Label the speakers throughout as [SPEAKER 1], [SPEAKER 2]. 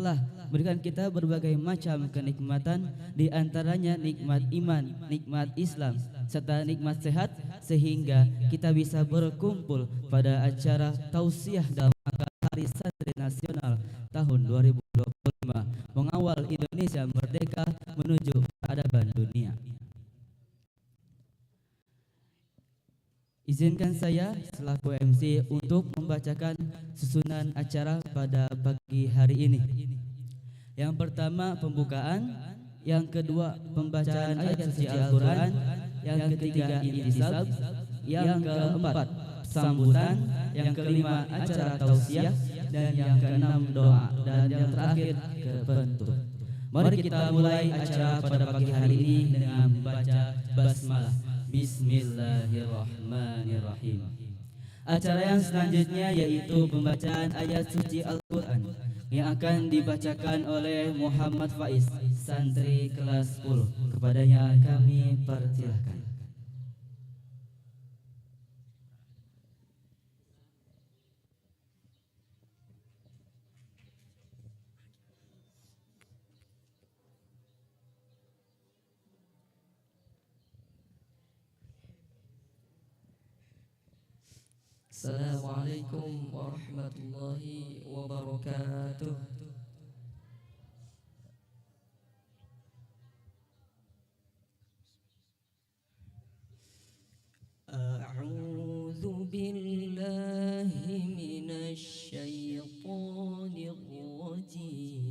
[SPEAKER 1] telah memberikan kita berbagai macam kenikmatan, di antaranya nikmat iman, nikmat Islam, serta nikmat sehat, sehingga kita bisa berkumpul pada acara tausiah dalam rangka Hari Santri Nasional tahun 2025, mengawal Indonesia merdeka menuju peradaban dunia. Izinkan saya selaku MC untuk membacakan susunan acara pada pagi hari ini. Yang pertama pembukaan, yang kedua pembacaan ayat suci Al-Quran, yang ketiga intisab, yang keempat sambutan, yang kelima acara tausiah, dan yang keenam doa, dan yang terakhir kepentutan. Mari kita mulai acara pada pagi hari ini dengan membaca basmalah. Bismillahirrahmanirrahim. Acara yang selanjutnya yaitu pembacaan ayat suci Al-Quran yang akan dibacakan oleh Muhammad Faiz, santri kelas 10. Kepadanya kami persilahkan.
[SPEAKER 2] Assalamualaikum warahmatullahi wabarakatuh. A'udzu billahi minasy syaithanir rajim.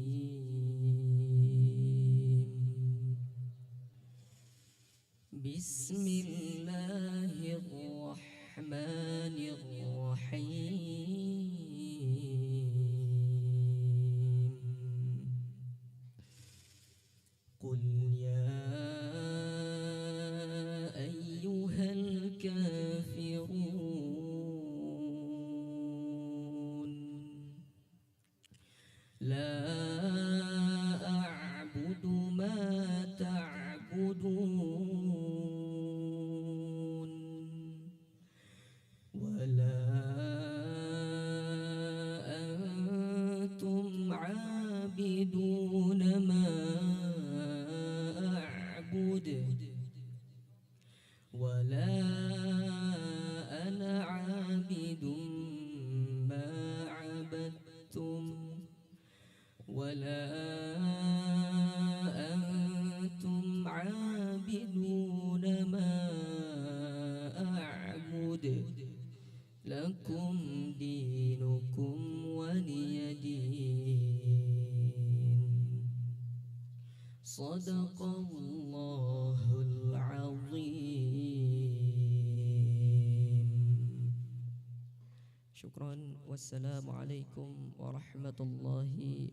[SPEAKER 2] Bismillahirrahmanirrahim. Qul ya ayyuhal kafirun la a'budu ma ta'budun wala antum 'abiduna ma a'bud wala ana 'abidun ma 'abadtum wala antum 'abiduna ma a'bud lakum dinukum waliyadin. Sadaqallahul azim. Syukran. Wassalamualaikum warahmatullahi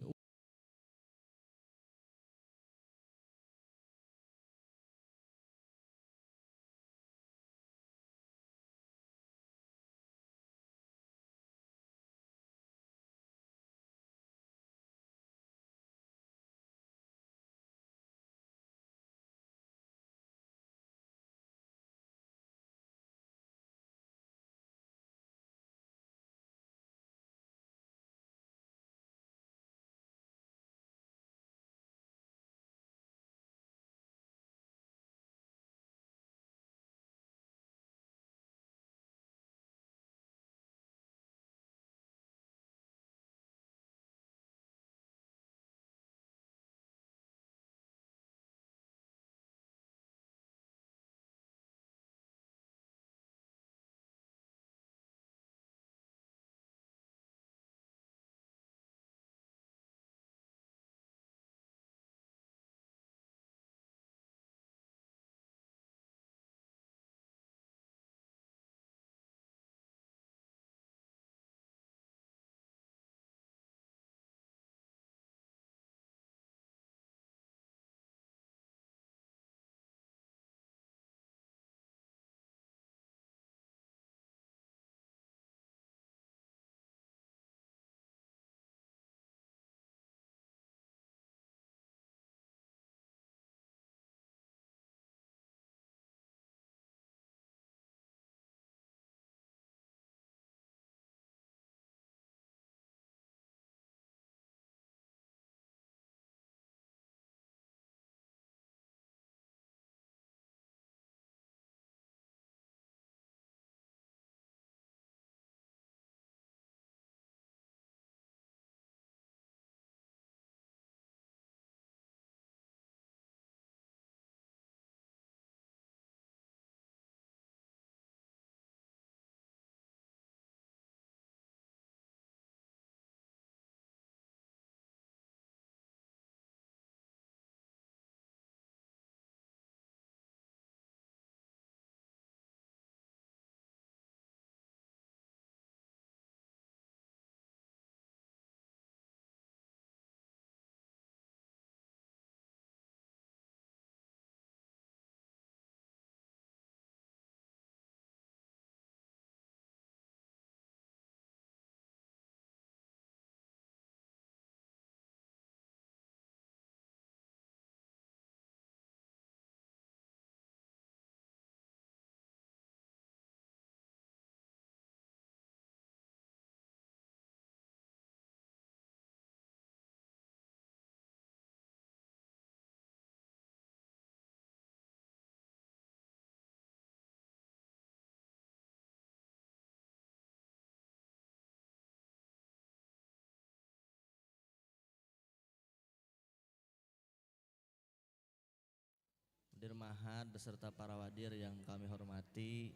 [SPEAKER 3] Mahat beserta para wadir yang kami hormati,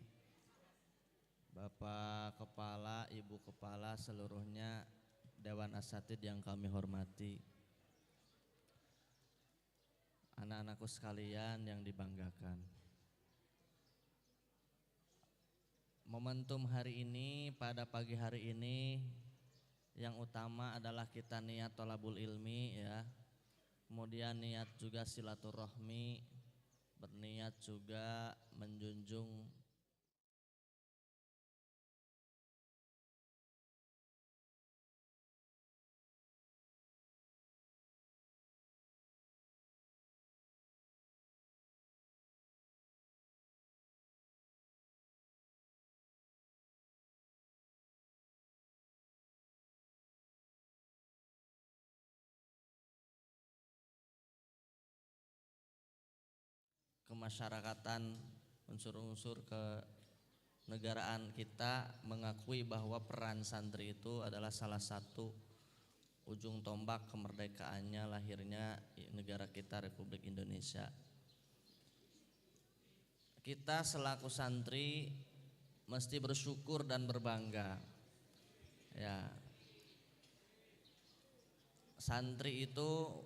[SPEAKER 3] Bapak Kepala, Ibu Kepala, seluruhnya Dewan Asatid yang kami hormati, anak-anakku sekalian yang dibanggakan. Momentum hari ini, pada pagi hari ini, yang utama adalah kita niat thalabul ilmi ya. Kemudian niat juga silaturahmi, berniat juga menjunjung kemasyarakatan, unsur-unsur kenegaraan kita mengakui bahwa peran santri itu adalah salah satu ujung tombak kemerdekaannya lahirnya negara kita Republik Indonesia. Kita selaku santri mesti bersyukur dan berbangga. Ya. Santri itu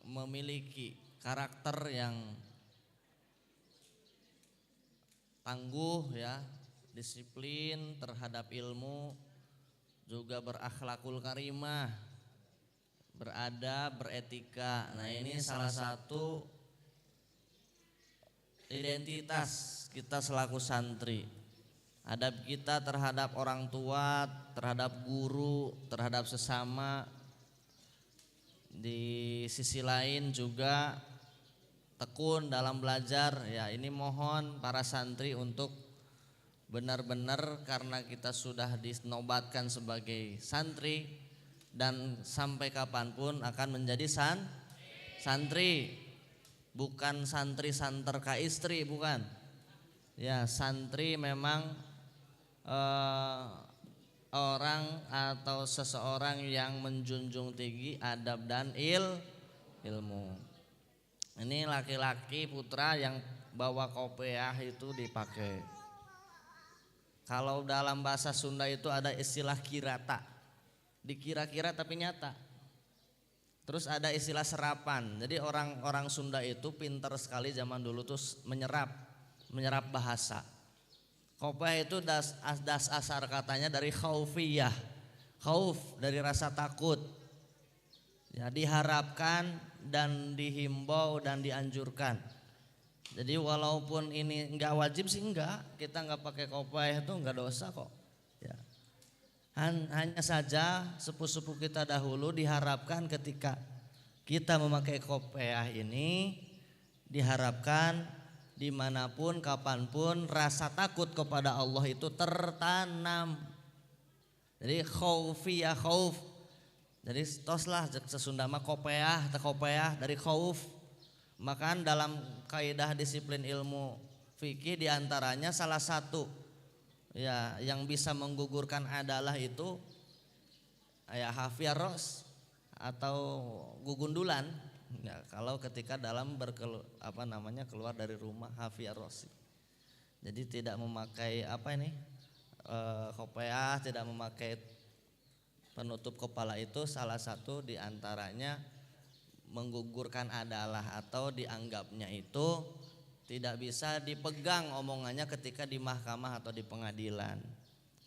[SPEAKER 3] memiliki karakter yang tangguh ya, disiplin terhadap ilmu, juga berakhlakul karimah, beradab, beretika. Nah, ini salah satu identitas kita selaku santri. Adab kita terhadap orang tua, terhadap guru, terhadap sesama. Di sisi lain juga tekun dalam belajar. Ya, ini mohon para santri untuk benar-benar, karena kita sudah dinobatkan sebagai santri dan sampai kapanpun akan menjadi santri, bukan santri santer ka istri, bukan. Ya, santri memang orang atau seseorang yang menjunjung tinggi adab dan ilmu. Ini laki-laki putra yang bawa kopiah itu dipakai. Kalau dalam bahasa Sunda itu ada istilah kirata, dikira-kira tapi nyata. Terus ada istilah serapan. Jadi orang-orang Sunda itu pintar sekali zaman dulu tuh menyerap bahasa. Kopiah itu das asar katanya dari khaufiyah, khauf dari rasa takut. Ya, diharapkan dan dihimbau dan dianjurkan. Jadi walaupun ini enggak wajib sih enggak, kita enggak pakai kopiah itu enggak dosa kok. Ya. Hanya saja sepuh-sepuh kita dahulu diharapkan ketika kita memakai kopiah ini, diharapkan dimanapun kapanpun rasa takut kepada Allah itu tertanam. Jadi khaufiyah, khauf. Jadi toslah sesunda mah kopiah, dari khauf. Maka dalam kaidah disiplin ilmu fikih diantaranya salah satu ya yang bisa menggugurkan adalah itu ya hafiyar ros atau gugundulan. Ya, kalau ketika dalam keluar dari rumah hafiyar ros. Jadi tidak memakai kopiah, tidak memakai penutup kepala itu salah satu diantaranya menggugurkan adalah atau dianggapnya itu tidak bisa dipegang omongannya ketika di mahkamah atau di pengadilan.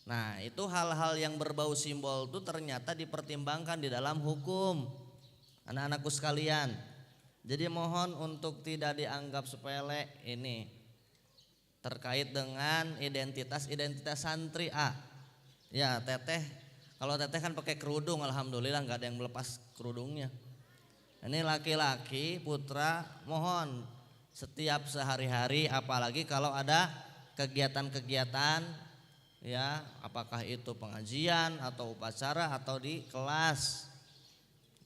[SPEAKER 3] Nah, itu hal-hal yang berbau simbol itu ternyata dipertimbangkan di dalam hukum. Anak-anakku sekalian, jadi mohon untuk tidak dianggap sepele ini terkait dengan identitas santri A. Ya, teteh, kalau teteh kan pakai kerudung, alhamdulillah nggak ada yang melepas kerudungnya. Ini laki-laki putra, mohon setiap sehari-hari, apalagi kalau ada kegiatan-kegiatan, ya, apakah itu pengajian atau upacara atau di kelas,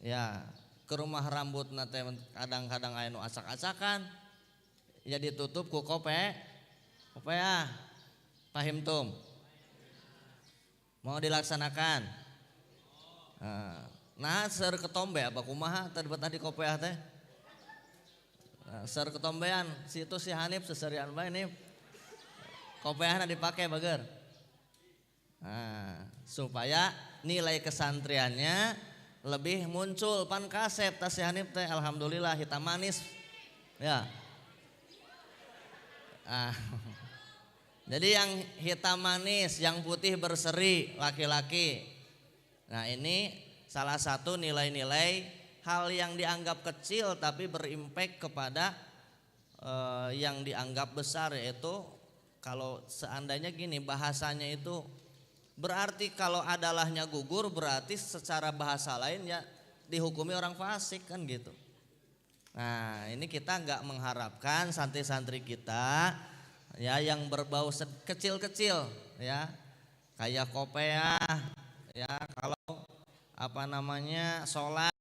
[SPEAKER 3] ya. Ke rumah rambut nate kadang-kadang aya nu acak-acakan, ya ditutup ku kopiah. Pahim tum? Mau dilaksanakan? Nah, seur ketombe apa kumaha tadi kopiah teh? Ser ketombean, situ si Hanif seserian bae nih. Kopiahna dipakai bager. Nah, supaya nilai kesantriannya lebih muncul pan kasep tas si Hanif teh alhamdulillah hitam manis. Ya. Ah. Jadi yang hitam manis, yang putih berseri laki-laki. Nah, ini salah satu nilai-nilai hal yang dianggap kecil tapi berimpact kepada yang dianggap besar, yaitu kalau seandainya gini bahasanya itu berarti kalau adalahnya gugur berarti secara bahasa lain ya dihukumi orang fasik kan gitu. Nah, ini kita nggak mengharapkan santri-santri kita ya yang berbau kecil-kecil ya kayak kopiah ya kalau apa namanya sholat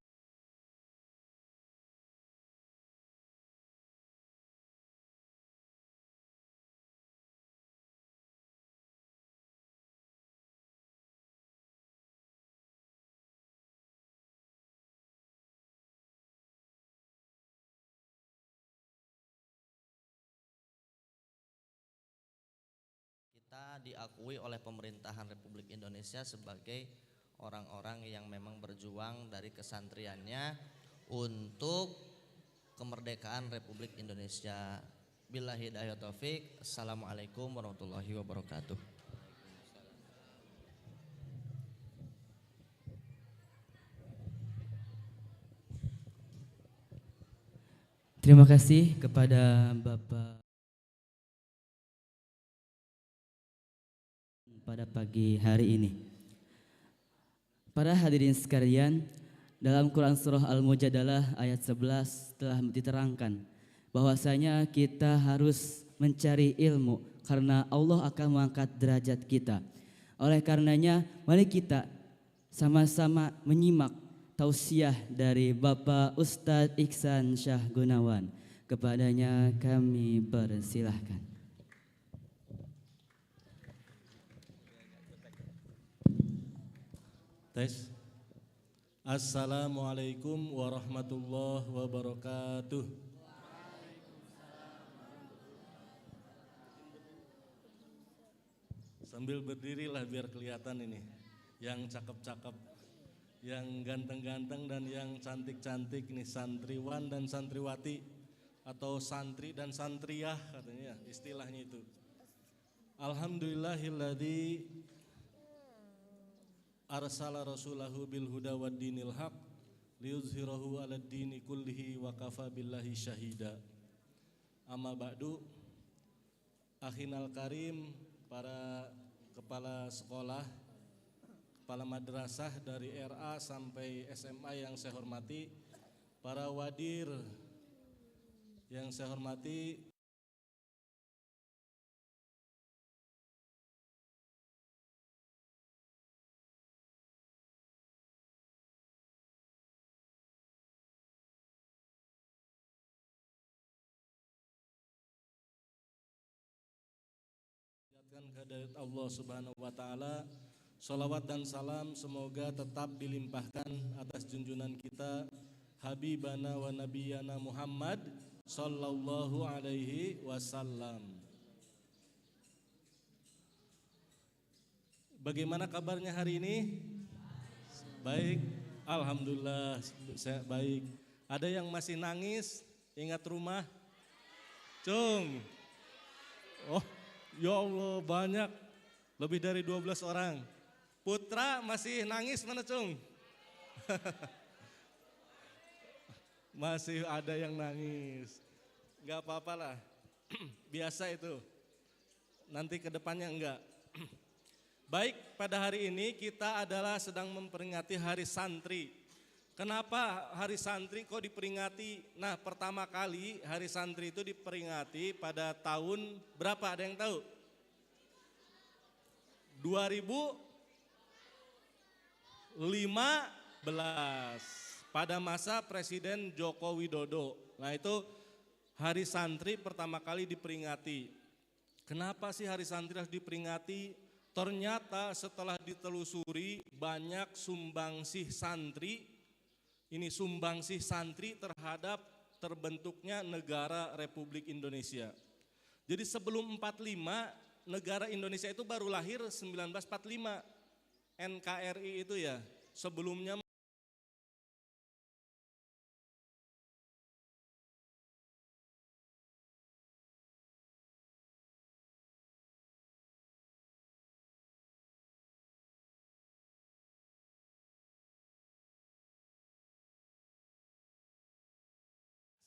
[SPEAKER 3] kita diakui oleh pemerintahan Republik Indonesia sebagai orang-orang yang memang berjuang dari kesantriannya untuk kemerdekaan Republik Indonesia. Billahi hidayah taufik. Assalamualaikum warahmatullahi wabarakatuh.
[SPEAKER 1] Terima kasih kepada Bapak pada pagi hari ini. Para hadirin sekalian, dalam Quran Surah Al-Mujadalah ayat 11 telah diterangkan bahwasanya kita harus mencari ilmu karena Allah akan mengangkat derajat kita. Oleh karenanya, mari kita sama-sama menyimak tausiah dari Bapak Ustadz Iksan Syah Gunawan. Kepadanya kami persilahkan.
[SPEAKER 4] Tes. Assalamualaikum warahmatullahi wabarakatuh. Sambil berdirilah biar kelihatan ini. Yang cakep-cakep, yang ganteng-ganteng dan yang cantik-cantik nih santriwan dan santriwati atau santri dan santriyah katanya istilahnya itu. Alhamdulillahilladzi arsala rasulahu bil huda wad dinil haq liyuzhirahu 'alad dini kullihi wa kafa billahi syahida. Amma ba'du, akhinal karim, para kepala sekolah, kepala madrasah dari RA sampai SMA yang saya hormati, para wadir yang saya hormati, kehadirat Allah Subhanahu wa taala. Sholawat dan salam semoga tetap dilimpahkan atas junjungan kita Habibana wa Nabiyana Muhammad sallallahu alaihi wasallam. Bagaimana kabarnya hari ini? Baik, alhamdulillah saya baik. Ada yang masih nangis? Ingat rumah? Cung. Oh, ya Allah, banyak, lebih dari 12 orang. Putra masih nangis mana Cung? Masih ada yang nangis. Gak apa-apa lah, biasa itu. Nanti ke depannya enggak. Baik, pada hari ini kita adalah sedang memperingati Hari Santri. Kenapa Hari Santri kok diperingati? Nah, pertama kali Hari Santri itu diperingati pada tahun berapa? Ada yang tahu? 2015 pada masa Presiden Joko Widodo. Nah, itu Hari Santri pertama kali diperingati. Kenapa sih Hari Santri harus diperingati? Ternyata setelah ditelusuri banyak sumbangsih santri, ini sumbangsih santri terhadap terbentuknya negara Republik Indonesia. Jadi sebelum 45 negara Indonesia itu baru lahir 1945, NKRI itu ya. Sebelumnya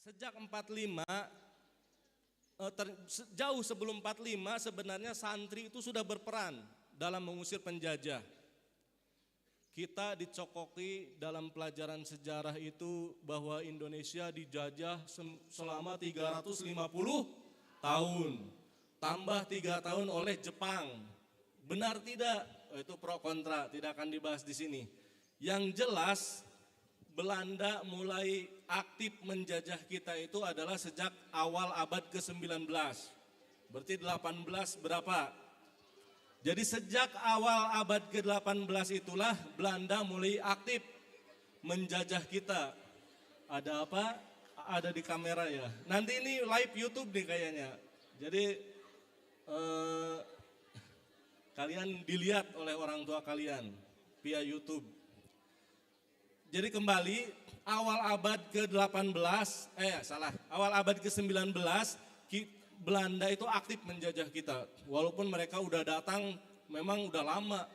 [SPEAKER 4] sejak 45, jauh sebelum 45 sebenarnya santri itu sudah berperan dalam mengusir penjajah. Kita dicokoki dalam pelajaran sejarah itu bahwa Indonesia dijajah selama 350 tahun, tambah 3 tahun oleh Jepang. Benar tidak? Itu pro kontra, tidak akan dibahas di sini. Yang jelas Belanda mulai aktif menjajah kita itu adalah sejak awal abad ke-19. Berarti 18 berapa? Jadi sejak awal abad ke-18 itulah Belanda mulai aktif menjajah kita. Ada apa? Ada di kamera ya. Nanti ini live YouTube nih kayaknya. Jadi kalian dilihat oleh orang tua kalian via YouTube. Jadi kembali awal abad ke-18, awal abad ke-19 Belanda itu aktif menjajah kita. Walaupun mereka udah datang memang udah lama.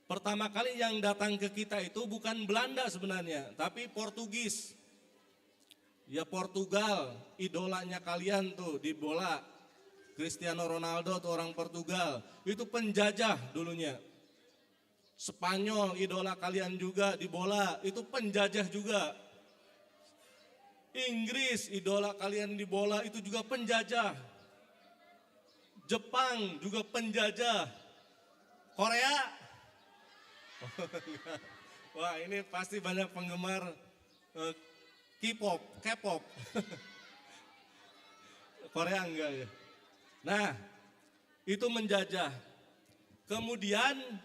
[SPEAKER 4] Pertama kali yang datang ke kita itu bukan Belanda sebenarnya, tapi Portugis. Ya Portugal, idolanya kalian tuh di bola. Cristiano Ronaldo tuh orang Portugal. Itu penjajah dulunya. Spanyol, idola kalian juga di bola, itu penjajah juga. Inggris, idola kalian di bola, itu juga penjajah. Jepang juga penjajah. Korea? Wah ini pasti banyak penggemar K-pop. Korea enggak ya? Nah, itu menjajah. Kemudian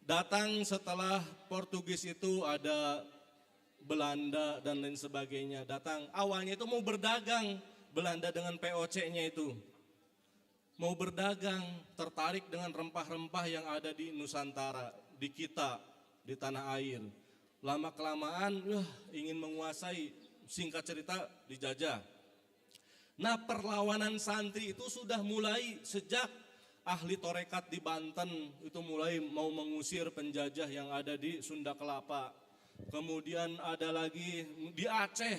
[SPEAKER 4] datang setelah Portugis itu ada Belanda dan lain sebagainya. Datang awalnya itu mau berdagang Belanda dengan POC-nya itu. Mau berdagang, tertarik dengan rempah-rempah yang ada di Nusantara, di kita, di tanah air. Lama-kelamaan ingin menguasai, singkat cerita dijajah. Nah perlawanan santri itu sudah mulai sejak ahli torekat di Banten itu mulai mau mengusir penjajah yang ada di Sunda Kelapa. Kemudian ada lagi di Aceh.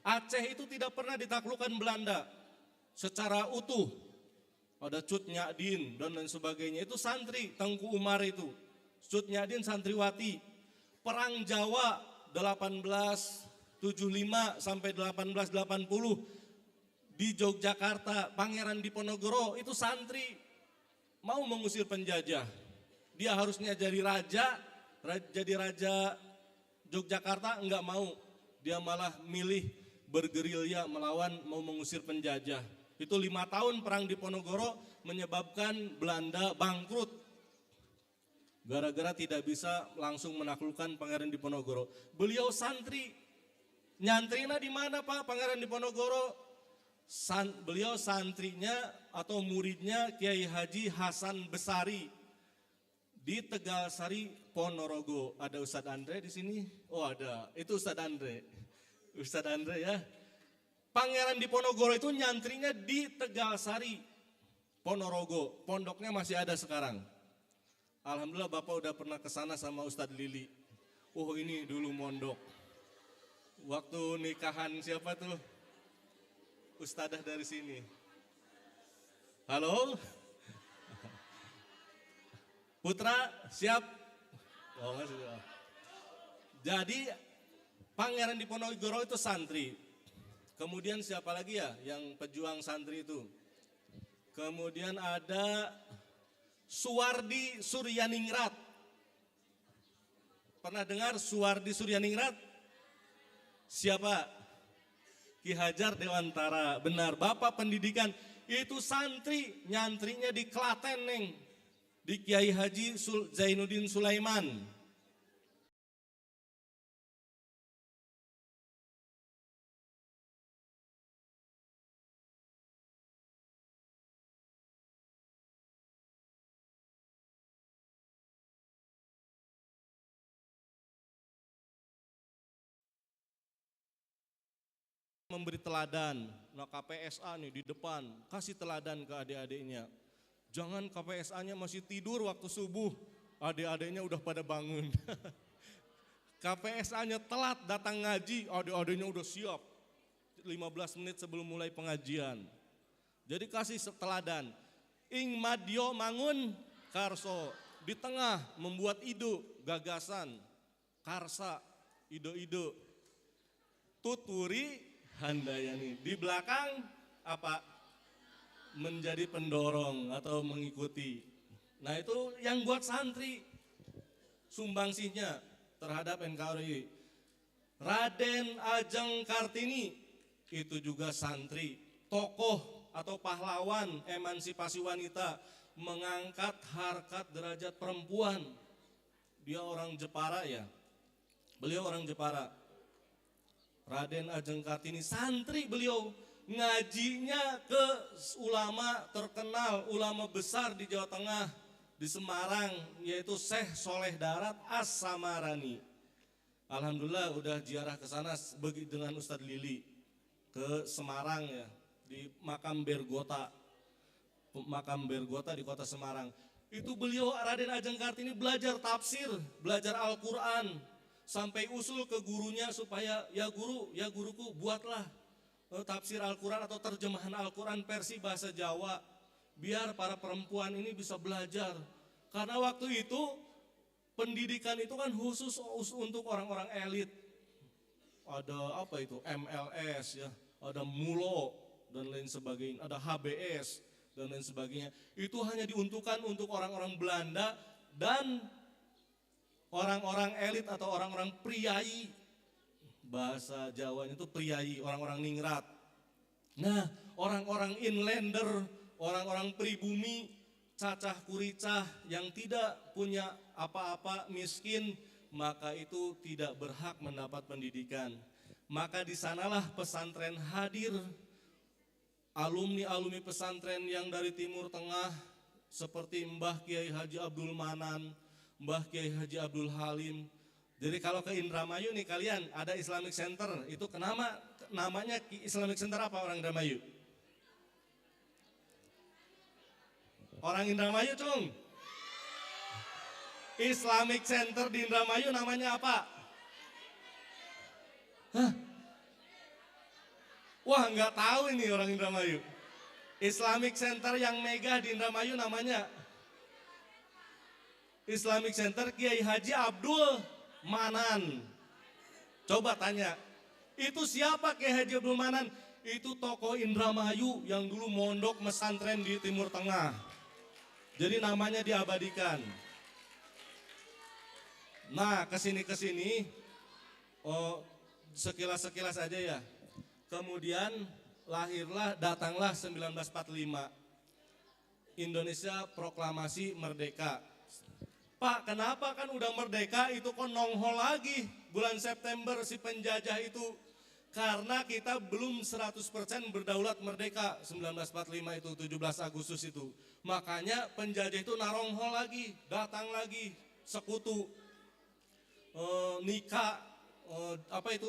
[SPEAKER 4] Aceh itu tidak pernah ditaklukkan Belanda secara utuh. Ada Cut Nyadin dan lain sebagainya. Itu santri Tengku Umar itu. Cut Nyadin santriwati. Perang Jawa 1875 sampai 1880 di Yogyakarta, Pangeran Diponegoro itu santri mau mengusir penjajah. Dia harusnya jadi raja Yogyakarta enggak mau. Dia malah milih bergerilya melawan mau mengusir penjajah. Itu 5 tahun perang Diponegoro menyebabkan Belanda bangkrut. Gara-gara tidak bisa langsung menaklukkan Pangeran Diponegoro. Beliau santri. Nyantrina di mana Pak Pangeran Diponegoro? Beliau santrinya atau muridnya Kiai Haji Hasan Besari di Tegalsari Ponorogo. Ada Ustadz Andre di sini? Oh ada, itu Ustadz Andre. Ustadz Andre ya. Pangeran Diponegoro itu nyantrinya di Tegalsari Ponorogo. Pondoknya masih ada sekarang. Alhamdulillah Bapak udah pernah kesana sama Ustadz Lili. Oh ini dulu mondok. Waktu nikahan siapa tuh? Ustadzah dari sini. Halo? Putra siap? Oh, masih. Jadi Pangeran Diponegoro itu santri. Kemudian siapa lagi ya yang pejuang santri itu? Kemudian ada Suwardi Suryaningrat. Pernah dengar Suwardi Suryaningrat? Siapa? Ki Hajar Dewantara, benar. Bapak pendidikan itu santri, nyantrinya di Klaten, Neng. Di Kiai Haji Zainuddin Sulaiman. memberi teladan. Nah KPSA nih di depan, kasih teladan ke adik-adiknya. Jangan KPSA-nya masih tidur waktu subuh, adik-adiknya udah pada bangun. KPSA-nya telat datang ngaji, adik-adiknya udah siap 15 menit sebelum mulai pengajian. Jadi kasih teladan. Ing madyo mangun karso, di tengah membuat ide, gagasan, karsa, ide-ide. Tuturi handayani, di belakang apa? Menjadi pendorong atau mengikuti. Nah itu yang buat santri sumbangsihnya terhadap NKRI. Raden Ajeng Kartini itu juga santri, tokoh atau pahlawan emansipasi wanita, mengangkat harkat derajat perempuan. Dia orang Jepara ya, beliau orang Jepara. Raden Ajeng Kartini santri beliau, ngajinya ke ulama terkenal, ulama besar di Jawa Tengah, di Semarang, yaitu Syekh Soleh Darat As-Samarani. Alhamdulillah udah ziarah ke sana dengan Ustadz Lili ke Semarang ya, di makam Bergota di kota Semarang. Itu beliau Raden Ajeng Kartini belajar tafsir, belajar Al-Quran, sampai usul ke gurunya supaya ya guruku buatlah tafsir Al-Quran atau terjemahan Al-Quran versi bahasa Jawa, biar para perempuan ini bisa belajar. Karena waktu itu pendidikan itu kan khusus untuk orang-orang elit. Ada apa itu, MLS ya, ada MULO dan lain sebagainya, ada HBS dan lain sebagainya. Itu hanya diuntukkan untuk orang-orang Belanda dan orang-orang elit atau orang-orang priai. Bahasa Jawanya itu priai, orang-orang ningrat. Nah, orang-orang inlander, orang-orang pribumi, cacah kuricah yang tidak punya apa-apa, miskin, maka itu tidak berhak mendapat pendidikan. Maka di sanalah pesantren hadir, alumni-alumni pesantren yang dari Timur Tengah seperti Mbah Kiai Haji Abdul Manan, Mbah Kiai Haji Abdul Halim. Jadi kalau ke Indramayu nih kalian ada Islamic Center, itu namanya Islamic Center apa orang Indramayu? Orang Indramayu cung. Islamic Center di Indramayu namanya apa? Hah? Wah nggak tahu ini orang Indramayu. Islamic Center yang megah di Indramayu namanya Islamic Center Kiai Haji Abdul Manan. Coba tanya, itu siapa Kiai Haji Abdul Manan? Itu tokoh Indramayu yang dulu mondok pesantren di Timur Tengah. Jadi namanya diabadikan. Nah kesini sekilas aja ya. Kemudian datanglah 1945. Indonesia proklamasi merdeka. Pak, kenapa kan udah merdeka itu kok nongol lagi bulan September si penjajah itu? Karena kita belum 100% berdaulat merdeka 1945 itu 17 Agustus itu. Makanya penjajah itu naronghol lagi, datang lagi sekutu nikah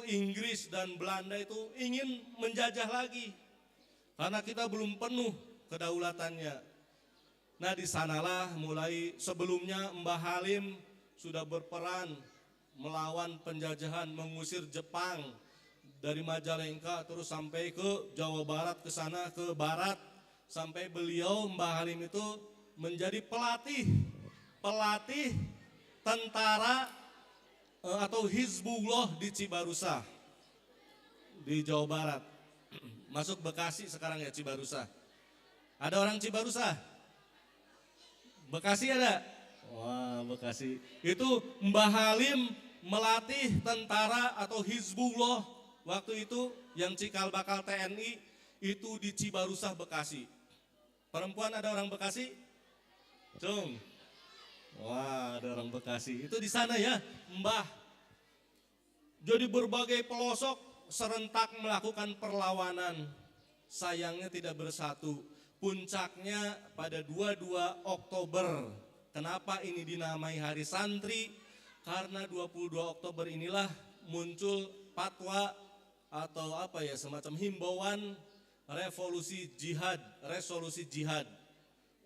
[SPEAKER 4] Inggris dan Belanda itu ingin menjajah lagi. Karena kita belum penuh kedaulatannya. Nah di sanalah mulai sebelumnya Mbah Halim sudah berperan melawan penjajahan, mengusir Jepang dari Majalengka terus sampai ke Jawa Barat, ke sana ke barat, sampai beliau Mbah Halim itu menjadi pelatih tentara atau Hizbullah di Cibarusah di Jawa Barat. Masuk Bekasi sekarang ya Cibarusah. Ada orang Cibarusah? Bekasi ada? Wah Bekasi. Itu Mbah Halim melatih tentara atau Hizbullah waktu itu yang cikal bakal TNI itu di Cibarusah Bekasi. Perempuan ada orang Bekasi? Cung. Wah ada orang Bekasi. Itu di sana ya Mbah. Jadi berbagai pelosok serentak melakukan perlawanan. Sayangnya tidak bersatu. Puncaknya pada 22 Oktober. Kenapa ini dinamai Hari Santri? Karena 22 Oktober inilah muncul fatwa atau apa ya, semacam himbauan resolusi jihad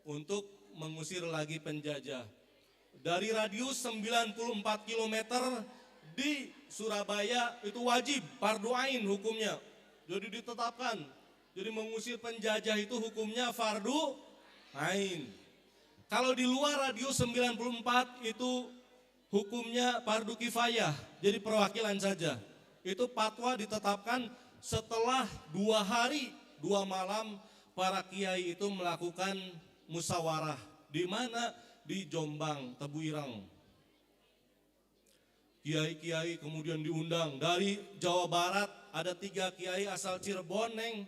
[SPEAKER 4] untuk mengusir lagi penjajah. Dari radius 94 km di Surabaya itu wajib fardu ain hukumnya. Jadi ditetapkan. Jadi mengusir penjajah itu hukumnya fardu ain. Kalau di luar radius 94 itu hukumnya fardu kifayah. Jadi perwakilan saja. Itu fatwa ditetapkan setelah 2 hari 2 malam para kiai itu melakukan musyawarah. Di mana? Di Jombang, Tebu Ireng. Kiai-kiai kemudian diundang dari Jawa Barat, ada 3 kiai asal Cirebon, Neng.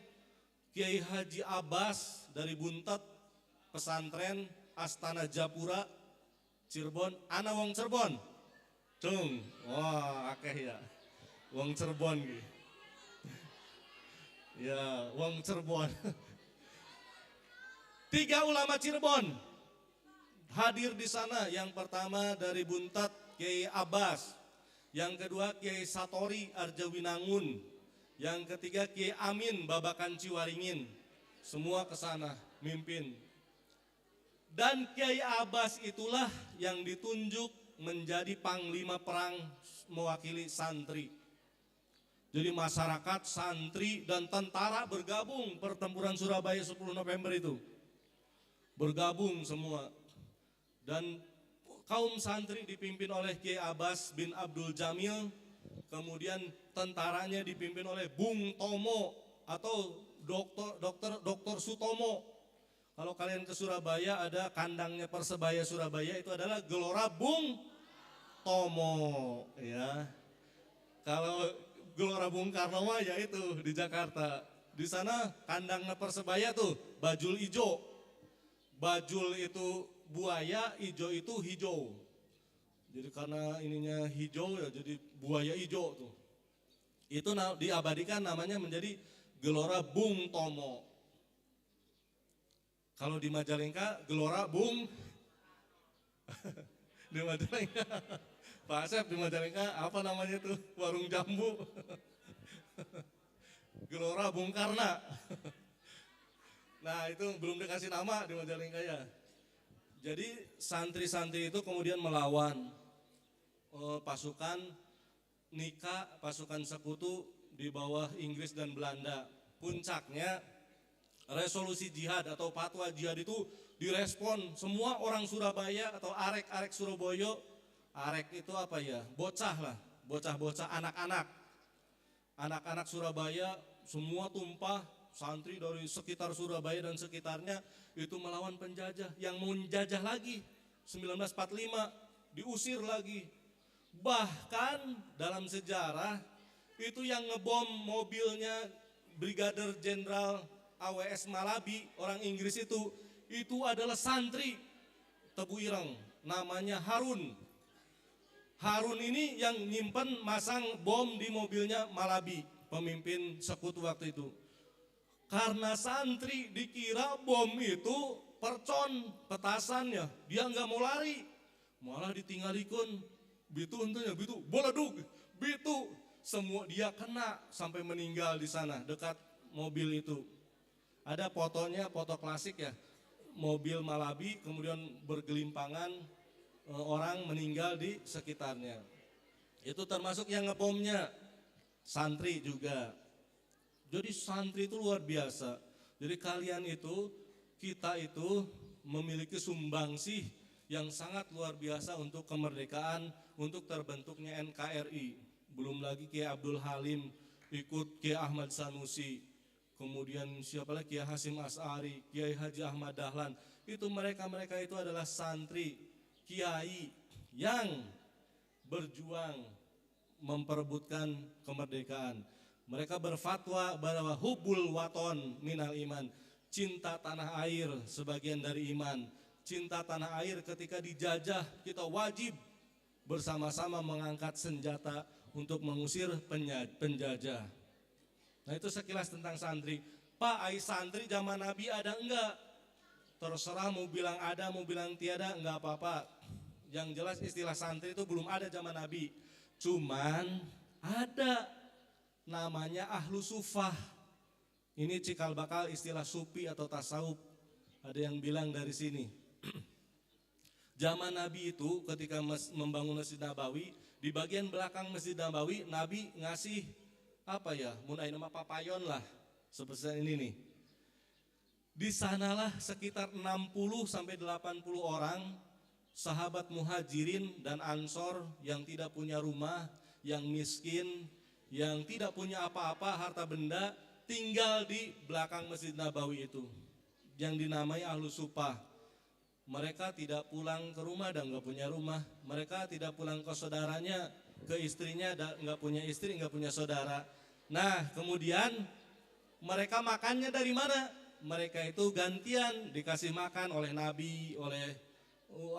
[SPEAKER 4] Kiai Haji Abbas dari Buntet, pesantren Astana Japura, Cirebon. Ana wong Cirebon. Cung, wah akeh ya. Wong Cirebon gitu. Ya, wong Cirebon. 3 ulama Cirebon hadir di sana. Yang pertama dari Buntet, Kiai Abbas. Yang kedua Kiai Satori Arjawinangun. Yang ketiga Kiai Amin Babakan Ciwaringin. Semua ke sana mimpin. Dan Kiai Abbas itulah yang ditunjuk menjadi panglima perang mewakili santri. Jadi masyarakat, santri dan tentara bergabung pertempuran Surabaya 10 November itu. Bergabung semua. Dan kaum santri dipimpin oleh Kiai Abbas bin Abdul Jamil, kemudian tentaranya dipimpin oleh Bung Tomo atau Dokter Sutomo. Kalau kalian ke Surabaya ada kandangnya Persebaya Surabaya, itu adalah Gelora Bung Tomo, ya. Kalau Gelora Bung Karno ya itu di Jakarta. Di sana kandangnya Persebaya tuh bajul ijo. Bajul itu buaya, ijo itu hijau. Jadi karena ininya hijau ya jadi buaya ijo tuh. Itu diabadikan namanya menjadi Gelora Bung Tomo. Kalau di Majalengka Gelora Bung di Majalengka. Pak Asep di Majalengka apa namanya tuh? Warung jambu. Gelora Bung Karna. Nah, itu belum dikasih nama di Majalengka ya. Jadi santri-santri itu kemudian melawan pasukan Nika, pasukan sekutu di bawah Inggris dan Belanda. Puncaknya resolusi jihad atau fatwa jihad itu direspon semua orang Surabaya atau arek-arek Surabaya. Arek itu apa ya? Bocah lah, bocah-bocah anak-anak. Anak-anak Surabaya semua tumpah, santri dari sekitar Surabaya dan sekitarnya itu melawan penjajah yang mau menjajah lagi. 1945 diusir lagi. Bahkan dalam sejarah itu yang ngebom mobilnya Brigadir Jenderal AWS Malabi orang Inggris itu adalah santri Tebu Ireng, namanya Harun. Harun ini yang nyimpen masang bom di mobilnya Malabi, pemimpin sekutu waktu itu. Karena santri dikira bom itu percon, petasannya, dia nggak mau lari, malah ditinggalikun, bitu entunya, bitu, boledug, bitu, semua dia kena sampai meninggal di sana dekat mobil itu. Ada fotonya, foto klasik ya, mobil Malabi kemudian bergelimpangan, orang meninggal di sekitarnya. Itu termasuk yang ngebomnya, santri juga. Jadi santri itu luar biasa. Jadi kalian itu, kita itu memiliki sumbangsih yang sangat luar biasa untuk kemerdekaan, untuk terbentuknya NKRI. Belum lagi Kiai Abdul Halim, ikut Kiai Ahmad Sanusi, kemudian siapa lagi, Kiai Hasim As'ari, Kiai Haji Ahmad Dahlan. Itu mereka itu adalah santri, kiai yang berjuang memperebutkan kemerdekaan. Mereka berfatwa bahwa hubul waton minal iman, cinta tanah air sebagian dari iman. Cinta tanah air ketika dijajah kita wajib bersama-sama mengangkat senjata untuk mengusir penjajah. Nah itu sekilas tentang santri. Pak, santri zaman Nabi ada enggak? Terserah mau bilang ada, mau bilang tiada, enggak apa-apa. Yang jelas istilah santri itu belum ada zaman Nabi. Cuman ada namanya ahlu sufah. Ini cikal bakal istilah sufi atau tasawuf. Ada yang bilang dari sini. Zaman Nabi itu ketika membangun Masjid Nabawi, di bagian belakang Masjid Nabawi Nabi ngasih mulai nama papayon lah, sebesar ini nih. Di sanalah sekitar 60 sampai 80 orang sahabat muhajirin dan ansor yang tidak punya rumah, yang miskin, yang tidak punya apa-apa harta benda, tinggal di belakang Masjid Nabawi itu, yang dinamai ahlu sufah. Mereka tidak pulang ke rumah dan nggak punya rumah. Mereka tidak pulang ke saudaranya, ke istrinya dan nggak punya istri, nggak punya saudara. Nah, kemudian mereka makannya dari mana? Mereka itu gantian dikasih makan oleh Nabi, oleh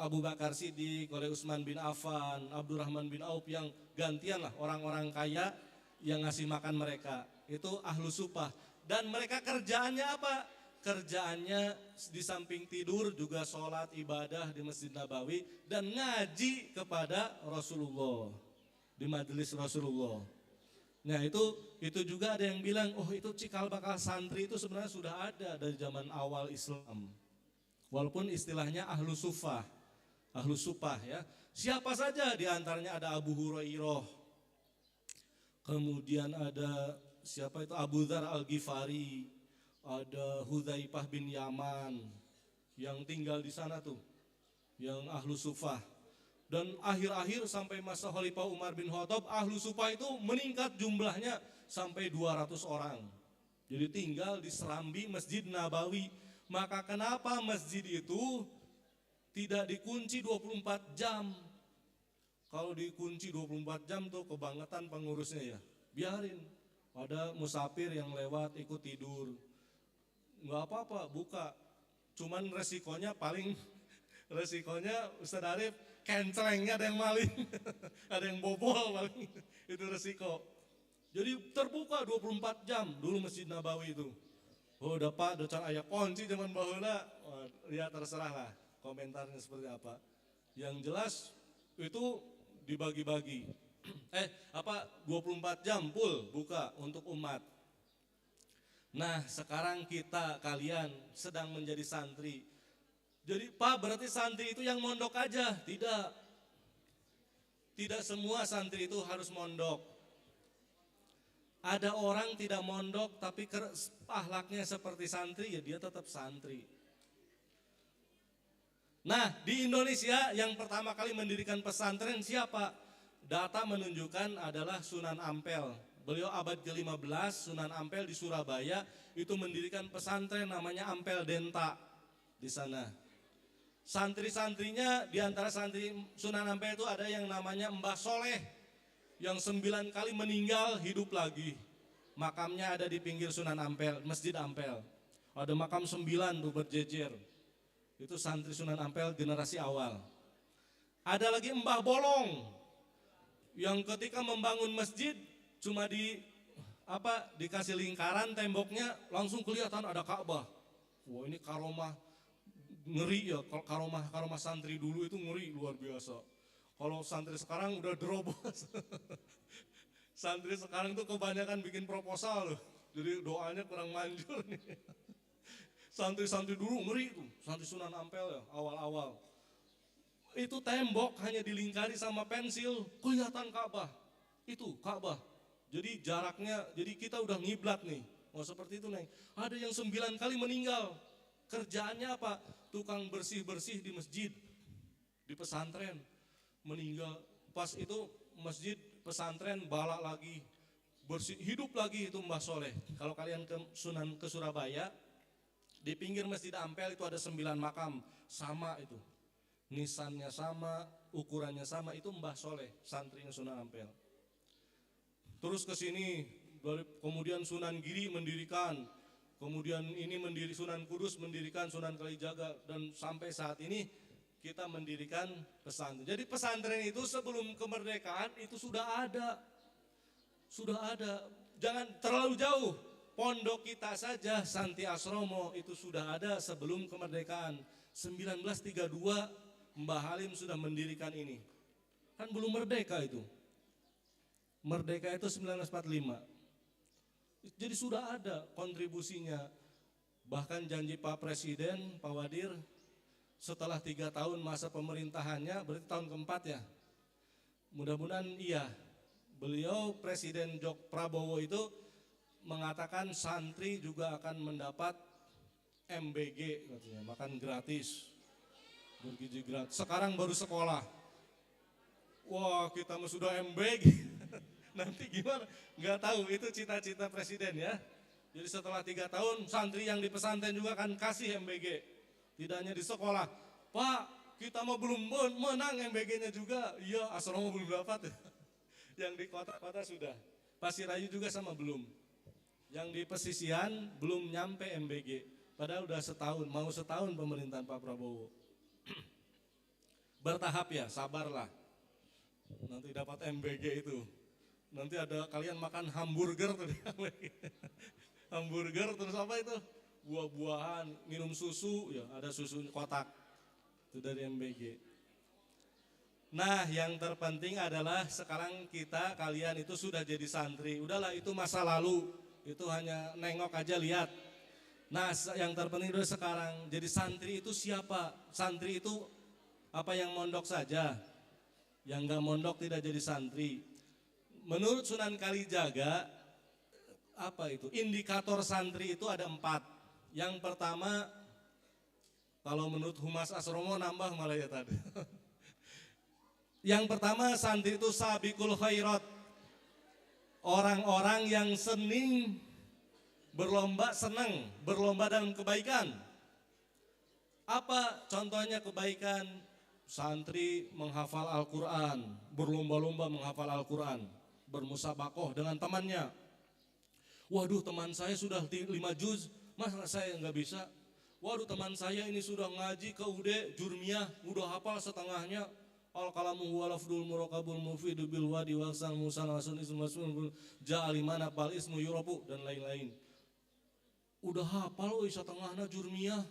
[SPEAKER 4] Abu Bakar Siddiq, oleh Utsman bin Affan, Abdurrahman bin Auf, yang gantian lah orang-orang kaya yang ngasih makan mereka. Itu ahlu sufah. Dan mereka kerjaannya apa? Kerjaannya di samping tidur juga sholat ibadah di Masjid Nabawi dan ngaji kepada Rasulullah di majelis Rasulullah. Nah itu juga ada yang bilang, oh itu cikal bakal santri itu sebenarnya sudah ada dari zaman awal Islam. Walaupun istilahnya ahlu sufah ya. Siapa saja di antaranya, ada Abu Hurairah, kemudian ada siapa itu Abu Dzar Al-Ghifari, ada Hudzaifah bin Yaman yang tinggal di sana tuh, yang ahlu sufah. Dan akhir-akhir sampai masa Khalifah Umar bin Khattab, ahlu sufah itu meningkat jumlahnya sampai 200 orang. Jadi tinggal di serambi Masjid Nabawi. Maka kenapa masjid itu tidak dikunci 24 jam? Kalau dikunci 24 jam tuh kebangetan pengurusnya ya. Biarin, ada musafir yang lewat ikut tidur, nggak apa-apa, buka. Cuman resikonya Ustaz Arif, kencelengnya ada yang maling, ada yang bobol paling, itu resiko. Jadi terbuka 24 jam dulu Masjid Nabawi itu. Oh dapat docan ayah kunci zaman baheula, ya terserah lah komentarnya seperti apa. Yang jelas itu dibagi-bagi. 24 jam full buka untuk umat. Nah sekarang kalian sedang menjadi santri. Jadi Pak, berarti santri itu yang mondok aja? Tidak. Tidak semua santri itu harus mondok. Ada orang tidak mondok tapi akhlaknya seperti santri, ya dia tetap santri. Nah di Indonesia yang pertama kali mendirikan pesantren siapa? Data menunjukkan adalah Sunan Ampel. Beliau abad ke-15, Sunan Ampel di Surabaya itu mendirikan pesantren namanya Ampel Denta di sana. Santri-santrinya, di antara santri Sunan Ampel itu ada yang namanya Mbah Soleh, yang 9 kali meninggal hidup lagi. Makamnya ada di pinggir Sunan Ampel, Masjid Ampel. Ada makam 9 tuh berjejer. Itu santri Sunan Ampel generasi awal. Ada lagi Mbah Bolong, yang ketika membangun masjid cuma dikasih lingkaran temboknya langsung kelihatan ada Ka'bah. Wah ini karomah ngeri ya, karomah santri dulu itu ngeri luar biasa. Kalau santri sekarang udah derobos. Santri sekarang tuh kebanyakan bikin proposal loh. Jadi doanya kurang manjur nih. Santri-santri dulu ngeri tuh, santri Sunan Ampel ya awal-awal. Itu tembok hanya dilingkari sama pensil, kelihatan Ka'bah. Itu Ka'bah. Jadi jaraknya, jadi kita udah ngiblat nih. Oh seperti itu nih. Ada yang 9 kali meninggal. Kerjaannya apa? Tukang bersih-bersih di masjid, di pesantren. Meninggal. Pas itu masjid pesantren bala lagi, bersih, hidup lagi itu Mbah Soleh. Kalau kalian ke Surabaya, di pinggir Masjid Ampel itu ada 9 makam, sama itu. Nisannya sama, ukurannya sama, itu Mbah Soleh, santrinya Sunan Ampel. Terus ke sini, kemudian Sunan Giri mendirikan, kemudian ini Sunan Kudus mendirikan, Sunan Kalijaga, dan sampai saat ini kita mendirikan pesantren. Jadi pesantren itu sebelum kemerdekaan itu sudah ada. Jangan terlalu jauh. Pondok kita saja Santi Asromo itu sudah ada sebelum kemerdekaan. 1932 Mbah Halim sudah mendirikan ini. Kan belum merdeka itu. Merdeka itu 1945. Jadi sudah ada kontribusinya. Bahkan janji Pak Presiden, Pak Wadir, setelah 3 tahun masa pemerintahannya, berarti tahun keempat ya. Mudah-mudahan iya. Beliau Presiden Prabowo itu mengatakan santri juga akan mendapat MBG katanya, makan gratis, bergizi gratis. Sekarang baru sekolah. Wah, kita mah sudah MBG. Nanti gimana? Nggak tahu, itu cita-cita presiden ya. Jadi setelah 3 tahun santri yang di pesantren juga akan kasih MBG. Tidak hanya di sekolah. Pak, kita mau belum menang MBG-nya juga. Iya, asrama belum dapat. Yang di kota-kota sudah. Pasirayu juga sama belum. Yang di pesisian belum nyampe MBG. Padahal udah setahun, mau setahun pemerintahan Pak Prabowo. Bertahap ya, sabarlah. Nanti dapat MBG itu. Nanti ada kalian makan hamburger tuh di MBG. Hamburger terus apa itu? Buah-buahan, minum susu, ya ada susu kotak. Itu dari MBG. Nah, yang terpenting adalah sekarang kalian itu sudah jadi santri. Udahlah, itu masa lalu. Itu hanya nengok aja, lihat. Nah, yang terpenting adalah sekarang jadi santri itu siapa? Santri itu apa yang mondok saja? Yang enggak mondok tidak jadi santri. Menurut Sunan Kalijaga, apa itu? Indikator santri itu ada 4. Yang pertama, kalau menurut Humas Asromo nambah malah ya tadi. Yang pertama, santri itu sabikul khairat. Orang-orang yang senang berlomba dalam kebaikan. Apa contohnya kebaikan? Santri menghafal Al-Quran, berlomba-lomba menghafal Al-Quran, bermusabakoh dengan temannya. Waduh, teman saya sudah 5 juz, masa saya nggak bisa? Waduh, teman saya ini sudah ngaji ke UD Jurmiyah, udah hafal setengahnya. Al-kalamu huwa lafdul murakabul mufidu bil wadi walsan musal wasun ismu wasun ja'alimana pal ismu yurabu dan lain-lain. Udah hafal setengahnya Jurmiyah.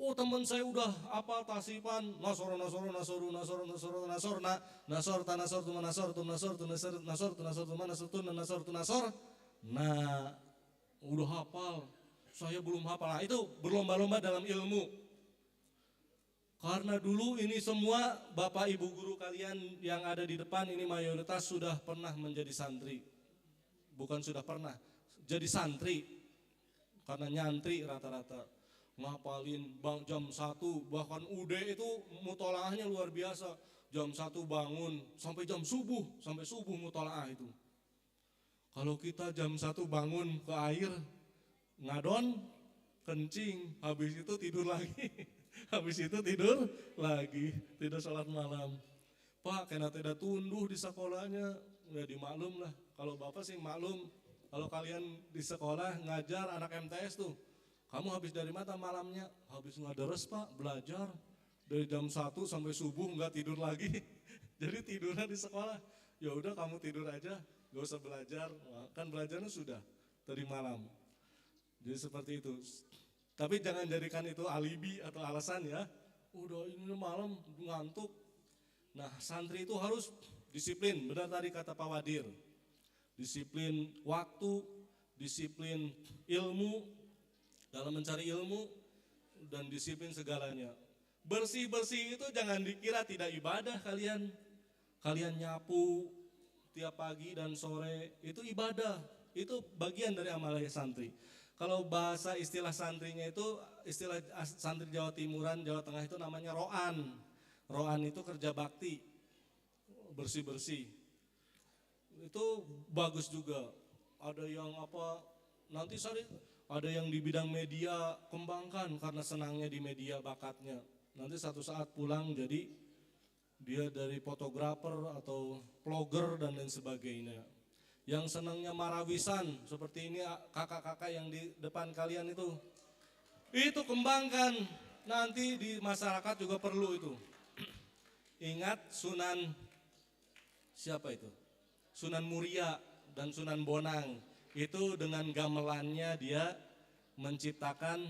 [SPEAKER 4] Oh, teman saya udah hafal tasipan nasor. Nah, udah hafal. Saya belum hafal. Nah, itu berlomba-lomba dalam ilmu. Karena dulu ini semua Bapak Ibu guru kalian yang ada di depan ini mayoritas sudah pernah menjadi santri. Bukan sudah pernah, jadi santri. Karena nyantri rata-rata. Ngapalin jam 1, bahkan UD itu mutolaahnya luar biasa. Jam 1 bangun sampai jam subuh, sampai subuh mutolaah itu. Kalau kita jam 1 bangun ke air, ngadon, kencing, habis itu tidur lagi. Habis itu tidur lagi, tidur sholat malam. Pak, kena tidak tunduh di sekolahnya, udah dimaklum lah. Kalau Bapak sih maklum, kalau kalian di sekolah ngajar anak MTS tuh, kamu habis dari mata malamnya? Habis ngaderes Pak, belajar dari jam 1 sampai subuh nggak tidur lagi. Jadi tidurnya di sekolah. Ya udah kamu tidur aja, gak usah belajar. Kan belajarnya sudah tadi malam. Jadi seperti itu. Tapi jangan jadikan itu alibi atau alasan ya. Udah ini malam ngantuk. Nah, santri itu harus disiplin. Benar tadi kata Pak Wadir. Disiplin waktu, disiplin ilmu dalam mencari ilmu, dan disiplin segalanya. Bersih-bersih itu jangan dikira tidak ibadah kalian. Kalian nyapu tiap pagi dan sore itu ibadah. Itu bagian dari amalnya santri. Kalau bahasa istilah santrinya itu, istilah santri Jawa Timuran, Jawa Tengah itu namanya ro'an. Ro'an itu kerja bakti, bersih-bersih. Itu bagus juga. Ada yang nanti ada yang di bidang media kembangkan karena senangnya di media bakatnya. Nanti satu saat pulang jadi dia dari fotografer atau vlogger dan lain sebagainya. Yang senangnya marawisan seperti ini kakak-kakak yang di depan kalian itu kembangkan, nanti di masyarakat juga perlu itu. Ingat Sunan siapa itu? Sunan Muria dan Sunan Bonang itu dengan gamelannya dia menciptakan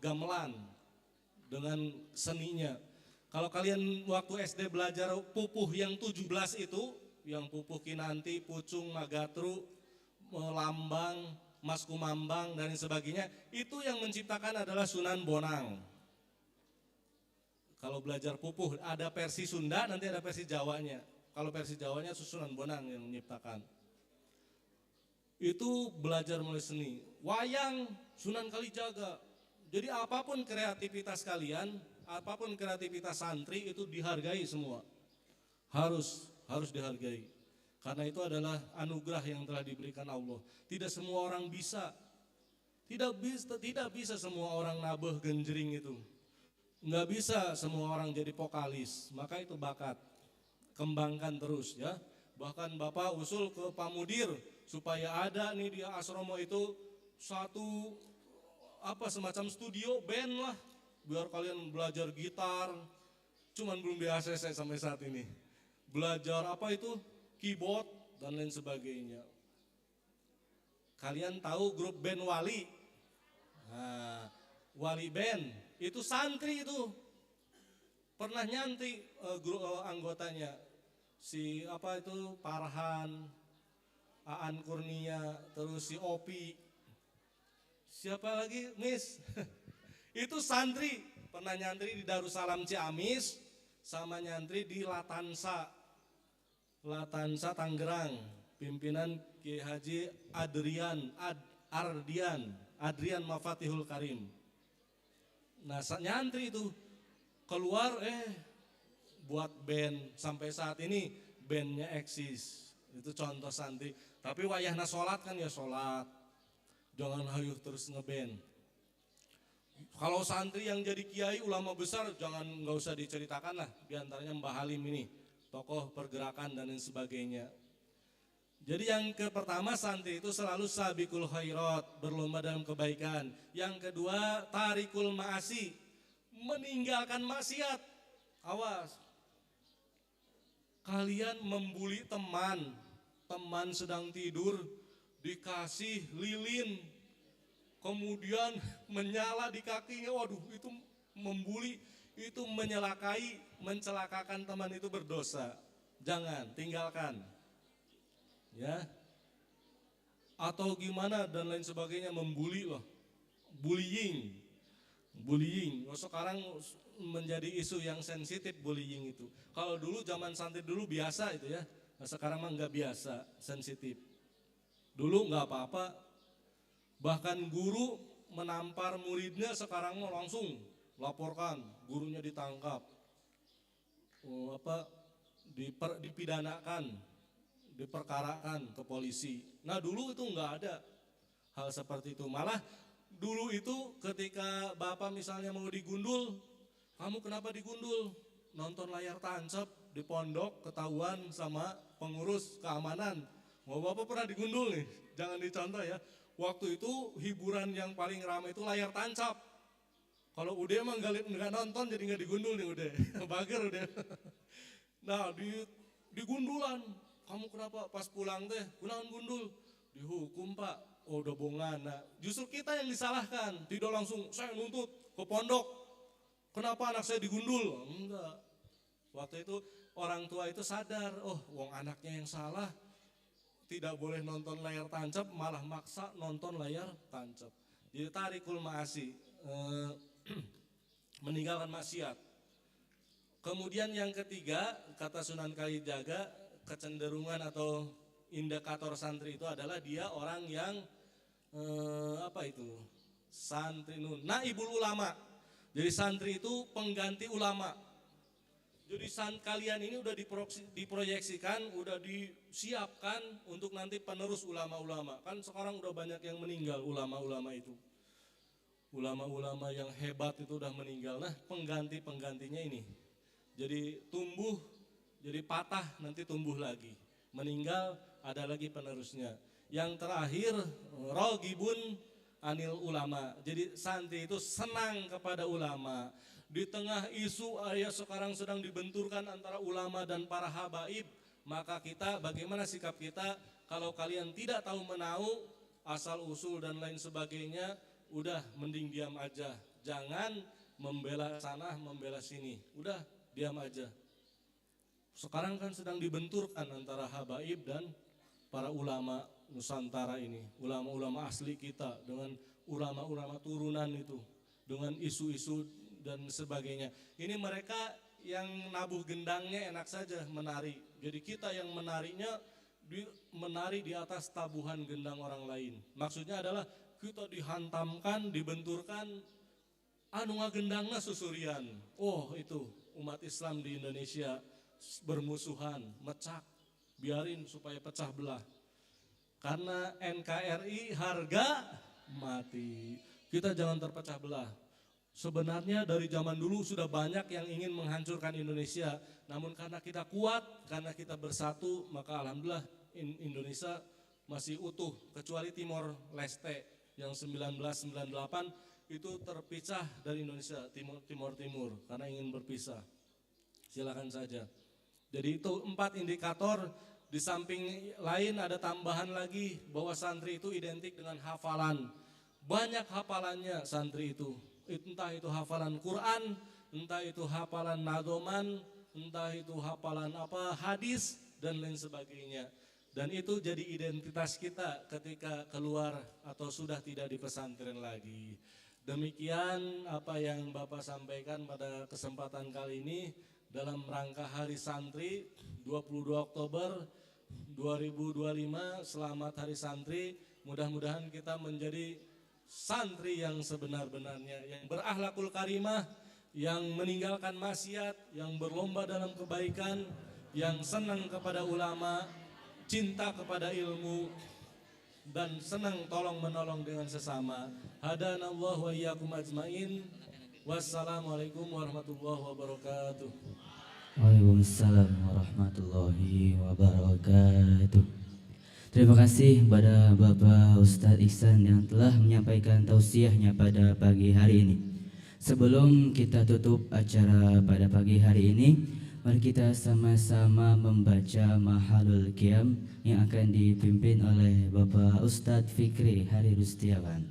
[SPEAKER 4] gamelan dengan seninya. Kalau kalian waktu SD belajar pupuh yang 17 itu, yang pupuh Kinanti, Pucung, Magatru, lambang, Mas Kumambang dan sebagainya, itu yang menciptakan adalah Sunan Bonang. Kalau belajar pupuh ada versi Sunda, nanti ada versi Jawanya. Kalau versi Jawanya Sunan Bonang yang menciptakan. Itu belajar mulai seni. Wayang Sunan Kalijaga. Jadi apapun kreativitas kalian, apapun kreativitas santri itu dihargai semua. Harus dihargai. Karena itu adalah anugerah yang telah diberikan Allah. Tidak semua orang bisa. Tidak bisa semua orang nabeh genjering itu. Enggak bisa semua orang jadi vokalis. Maka itu bakat. Kembangkan terus ya. Bahkan Bapak usul ke Pak Mudir supaya ada nih di asrama itu satu semacam studio band lah. Biar kalian belajar gitar. Cuman belum di ACC sampai saat ini. Belajar keyboard dan lain sebagainya. Kalian tahu grup band Wali? Nah, Wali Band itu santri itu. Pernah nyanti anggotanya. Si Farhan, Aan Kurnia, terus si Opi. Siapa lagi? Miss. Itu santri, pernah nyantri di Darussalam Ciamis sama nyantri di Latansa Tangerang, pimpinan Kiai Haji Adrian Mafatihul Karim. Nah, nyantri itu keluar buat band, sampai saat ini bandnya eksis. Itu contoh santri. Tapi wayahna sholat kan ya sholat. Jangan hayuh terus ngeband. Kalau santri yang jadi kiai ulama besar nggak usah diceritakan lah. Di antaranya Mbah Halim ini, tokoh pergerakan dan lain sebagainya. Jadi yang pertama santri itu selalu sabikul khairat, berlomba dalam kebaikan. Yang kedua tarikul ma'asi, meninggalkan maksiat. Awas. Kalian membuli teman sedang tidur dikasih lilin, kemudian menyala di kakinya, waduh itu membuli, itu mencelakakan teman itu berdosa. Jangan, tinggalkan. Ya. Atau gimana dan lain sebagainya, membuli loh. Bullying. Sekarang menjadi isu yang sensitif bullying itu. Kalau dulu zaman santri dulu biasa itu ya. Nah, sekarang mah nggak biasa, sensitif. Dulu nggak apa-apa. Bahkan guru menampar muridnya, sekarang mah langsung laporkan, gurunya ditangkap. Dipidanakan, diperkarakan ke polisi. Nah, dulu itu nggak ada hal seperti itu. Malah dulu itu ketika Bapak misalnya mau digundul, kamu kenapa digundul? Nonton layar tancap di pondok, ketahuan sama pengurus keamanan. Mau Bapak pernah digundul nih? Jangan dicontoh ya. Waktu itu hiburan yang paling ramai itu layar tancap. Kalau udah emang nggak nonton jadi nggak digundul nih udah. Bager udah. Nah digundulan. Kamu kenapa pas pulang teh? Kunaon gundul? Dihukum Pak. Oh udah bongan. Nah, justru kita yang disalahkan. Tidak langsung saya nuntut ke pondok. Kenapa anak saya digundul? Enggak. Waktu itu orang tua itu sadar, oh wong anaknya yang salah, tidak boleh nonton layar tancap, malah maksa nonton layar tancap. Jadi tarikul ma'asi, meninggalkan maksiat. Kemudian yang ketiga, kata Sunan Kalijaga, kecenderungan atau indikator santri itu adalah dia orang yang santri naibul ulama. Jadi santri itu pengganti ulama. Jadi kalian ini udah diproyeksikan, udah disiapkan untuk nanti penerus ulama-ulama. Kan sekarang udah banyak yang meninggal ulama-ulama itu. Ulama-ulama yang hebat itu udah meninggal. Nah, pengganti-penggantinya ini. Jadi tumbuh, jadi patah, nanti tumbuh lagi. Meninggal, ada lagi penerusnya. Yang terakhir, rogibun anil ulama. Jadi santri itu senang kepada ulama. Di tengah isu sekarang sedang dibenturkan antara ulama dan para habaib, maka kita bagaimana sikap kita? Kalau kalian tidak tahu menau asal usul dan lain sebagainya, udah mending diam aja. Jangan membela sana, membela sini. Udah diam aja. Sekarang kan sedang dibenturkan antara habaib dan para ulama Nusantara ini, ulama-ulama asli kita dengan ulama-ulama turunan itu, dengan isu-isu dan sebagainya. Ini mereka yang nabuh gendangnya enak saja menari. Jadi kita yang menarinya menari di atas tabuhan gendang orang lain. Maksudnya adalah kita dihantamkan, dibenturkan, anu ngagendangna susurian. Oh itu umat Islam di Indonesia bermusuhan, mecak, biarin supaya pecah belah. Karena NKRI harga mati. Kita jangan terpecah belah. Sebenarnya dari zaman dulu sudah banyak yang ingin menghancurkan Indonesia. Namun karena kita kuat, karena kita bersatu, maka alhamdulillah Indonesia masih utuh. Kecuali Timor Leste yang 1998 itu terpisah dari Indonesia, Timur karena ingin berpisah. Silakan saja. Jadi itu 4 indikator. Di samping lain ada tambahan lagi bahwa santri itu identik dengan hafalan. Banyak hafalannya santri itu. Entah itu hafalan Quran, entah itu hafalan nadoman, entah itu hafalan hadis dan lain sebagainya. Dan itu jadi identitas kita ketika keluar atau sudah tidak di pesantren lagi. Demikian apa yang Bapak sampaikan pada kesempatan kali ini dalam rangka Hari Santri 22 Oktober 2025. Selamat Hari Santri. Mudah-mudahan kita menjadi santri yang sebenar-benarnya, yang berakhlakul karimah, yang meninggalkan maksiat, yang berlomba dalam kebaikan, yang senang kepada ulama, cinta kepada ilmu, dan senang tolong menolong dengan sesama. Hadanallahu wa iyyakum ajmain. Wassalamualaikum warahmatullahi wabarakatuh.
[SPEAKER 1] Waalaikumsalam warahmatullahi wabarakatuh. Terima kasih kepada Bapak Ustadz Ihsan yang telah menyampaikan tausiahnya pada pagi hari ini. Sebelum kita tutup acara pada pagi hari ini, mari kita sama-sama membaca Mahalul Qiyam yang akan dipimpin oleh Bapak Ustadz Fikri Hari Rustiawan.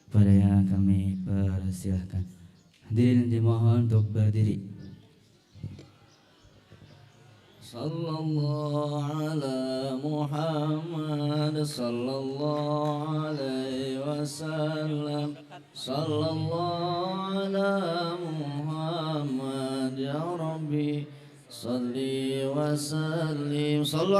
[SPEAKER 1] Padanya kami persilahkan. Hadirin dimohon untuk berdiri.
[SPEAKER 3] Sallallahu ala Muhammad sallallahu alaihi wasallam. Sallallahu ala Muhammad ya Rabbi salli wa sallim.